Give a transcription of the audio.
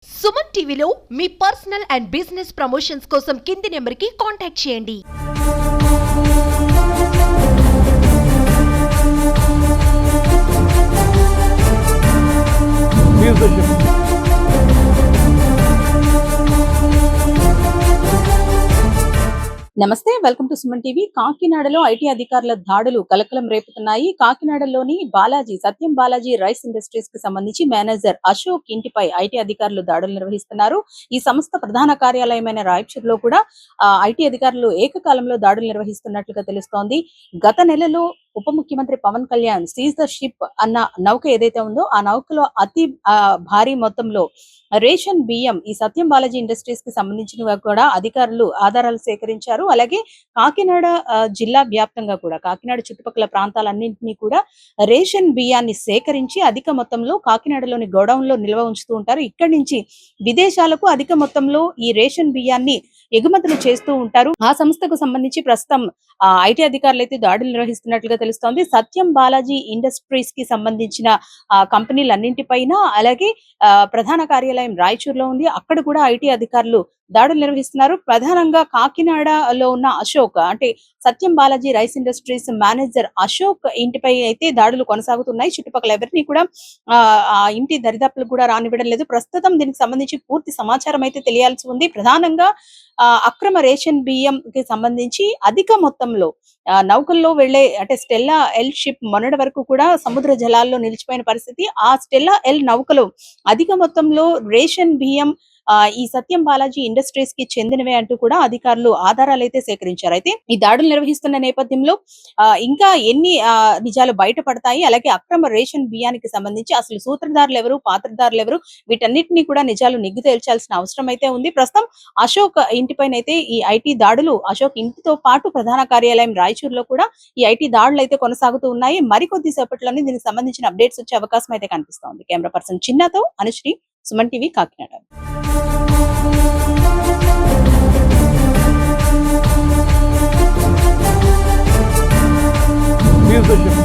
సుమన్ టీవీలో మీ personal and business promotions కోసం కింది నెంబర్కి కాంటాక్ట్ చేయండి. నమస్తే, వెల్కమ్ టు సుమన్ టీవీ. కాకినాడలో ఐటీ అధికారుల దాడులు కలకలం రేపుతున్నాయి. కాకినాడలోని సత్యం బాలాజీ రైస్ ఇండస్ట్రీస్ కి సంబంధించి మేనేజర్ అశోక్ ఇంటిపై ఐటీ అధికారులు దాడులు నిర్వహిస్తున్నారు. ఈ సంస్థ ప్రధాన కార్యాలయమైన రాయచూరులో కూడా ఐటీ అధికారులు ఏకకాలంలో దాడులు నిర్వహిస్తున్నట్లుగా తెలుస్తోంది. గత నెలలో ఉప ముఖ్యమంత్రి Pavan Kalyan seize the ship అన్న నౌక ఏదైతే ఉందో ఆ నౌకలో అతి భారీ మొత్తంలో రేషన్ బియ్యం ఈ సత్యం బాలాజీ ఇండస్ట్రీస్ కి సంబంధించినవి కూడా అధికారులు ఆధారాలు సేకరించారు. అలాగే కాకినాడ జిల్లా వ్యాప్తంగా కూడా కాకినాడ చుట్టుపక్కల ప్రాంతాలన్నింటినీ కూడా రేషన్ బియ్యాన్ని సేకరించి అధిక మొత్తంలో కాకినాడలోని గోడౌన్ లో నిల్వ ఉంచుతూ ఉంటారు. ఇక్కడి నుంచి విదేశాలకు అధిక మొత్తంలో ఈ రేషన్ బియ్యాన్ని ఎగుమతులు చేస్తూ ఉంటారు. ఆ సంస్థకు సంబంధించి ప్రస్తుతం ఐటీ అధికారులు అయితే దాడులు నిర్వహిస్తున్నట్లుగా తెలుస్తోంది. సత్యం బాలాజీ ఇండస్ట్రీస్ కి సంబంధించిన కంపెనీలన్నింటిపైన అలాగే ప్రధాన కార్యాలయం రాయచూరులో ఉంది. అక్కడ కూడా ఐటీ అధికారులు దాడులు నిర్వహిస్తున్నారు. ప్రధానంగా కాకినాడలో ఉన్న అశోక్ అంటే Satyam Balaji rice industries manager Ashok ఇంటిపై అయితే దాడులు కొనసాగుతున్నాయి. చుట్టుపక్కల ఎవరిని కూడా ఆ ఇంటి దరిదాపులు కూడా రానివ్వడం లేదు. ప్రస్తుతం దీనికి సంబంధించి పూర్తి సమాచారం అయితే తెలియాల్సి ఉంది. ప్రధానంగా అక్రమ రేషన్ బియ్యం కి సంబంధించి అధిక మొత్తంలో నౌకల్లో వెళ్లే అంటే స్టెల్లా ఎల్ షిప్ మొన్నటి వరకు కూడా సముద్ర జలాల్లో నిలిచిపోయిన పరిస్థితి. ఆ స్టెల్లా ఎల్ నౌకలో అధిక మొత్తంలో రేషన్ బియ్యం ఈ సత్యం బాలాజీ ఇండస్ట్రీస్ కి చెందినవే అంటూ కూడా అధికారులు ఆధారాలు అయితే సేకరించారు. అయితే ఈ దాడులు నిర్వహిస్తున్న నేపథ్యంలో ఇంకా ఎన్ని నిజాలు బయటపడతాయి, అలాగే అక్రమ రేషన్ బియ్యానికి సంబంధించి అసలు సూత్రధారులు ఎవరు, పాత్రధారులు ఎవరు, వీటన్నిటిని కూడా నిజాలు నిగ్గు తేల్చాల్సిన అవసరం అయితే ఉంది. ప్రస్తుతం అశోక్ ఇంటిపైన అయితే ఈ ఐటీ దాడులు అశోక్ ఇంటితో పాటు ప్రధాన కార్యాలయం రాయచూరులో కూడా ఈ ఐటీ దాడులు అయితే కొనసాగుతూ ఉన్నాయి. మరికొద్ది సేపట్లోనే దీనికి సంబంధించిన అప్డేట్స్ వచ్చే అవకాశం అయితే కనిపిస్తోంది. కెమెరా పర్సన్ చిన్నతో అనుశ్రీ, సుమన్ టీవీ, కాకినాడ. Music.